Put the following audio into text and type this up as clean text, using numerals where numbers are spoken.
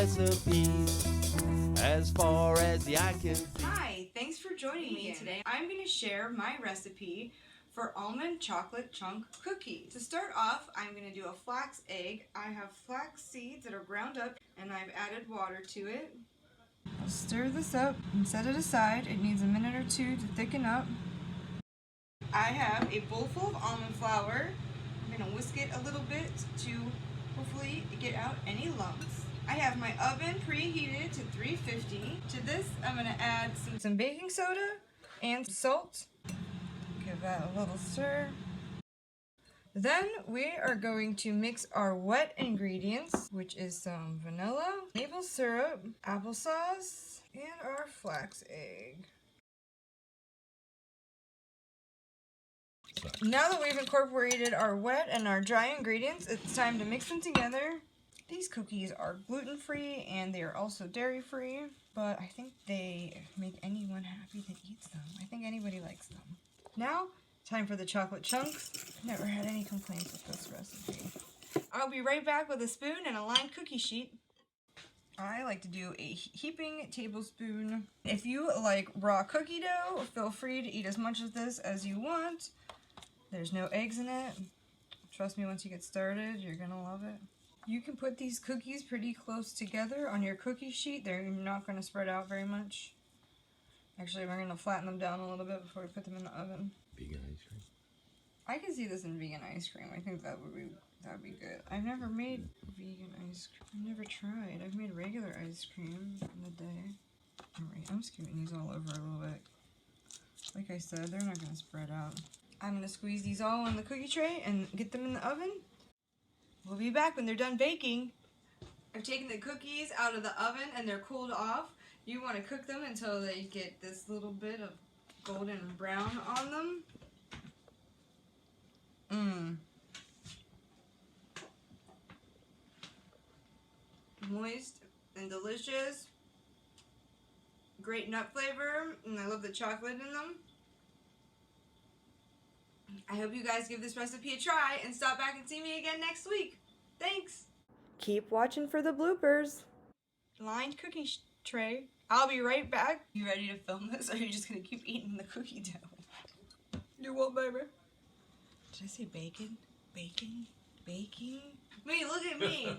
recipes as far as the eye can see. Hi, thanks for joining me today. I'm going to share my recipe for almond chocolate chunk cookies. To start off, I'm going to do a flax egg. I have flax seeds that are ground up and I've added water to it. I'll stir this up and set it aside. It needs a minute or two to thicken up. I have a bowl full of almond flour. I'm going to whisk it a little bit to hopefully get out any lumps. I have my oven preheated to 350. To this, I'm going to add some baking soda and salt. Give that a little stir. Then we are going to mix our wet ingredients, which is some vanilla, maple syrup, applesauce, and our flax egg. Now that we've incorporated our wet and our dry ingredients, it's time to mix them together. These cookies are gluten-free and they are also dairy-free, but I think they make anyone happy that eats them. I think anybody likes them. Now, time for the chocolate chunks. I've never had any complaints with this recipe. I'll be right back with a spoon and a lined cookie sheet. I like to do a heaping tablespoon. If you like raw cookie dough, feel free to eat as much of this as you want. There's no eggs in it. Trust me, once you get started, you're gonna love it. You can put these cookies pretty close together on your cookie sheet. They're not gonna spread out very much. Actually, we're gonna flatten them down a little bit before we put them in the oven. Vegan ice cream. I can see this in vegan ice cream. I think that would be good. I've never made vegan ice cream. I've never tried. I've made regular ice cream in the day. Alright, I'm just giving these all over a little bit. Like I said, they're not gonna spread out. I'm gonna squeeze these all in the cookie tray and get them in the oven. We'll be back when they're done baking. I've taken the cookies out of the oven and they're cooled off. You want to cook them until they get this little bit of golden brown on them. Moist and delicious. Great nut flavor, and I love the chocolate in them. I hope you guys give this recipe a try and stop back and see me again next week. Thanks! Keep watching for the bloopers. Lined cookie tray. I'll be right back. You ready to film this, or are you just gonna keep eating the cookie dough? You what, baby? Did I say bacon? Bacon? Baking? Me, look at me!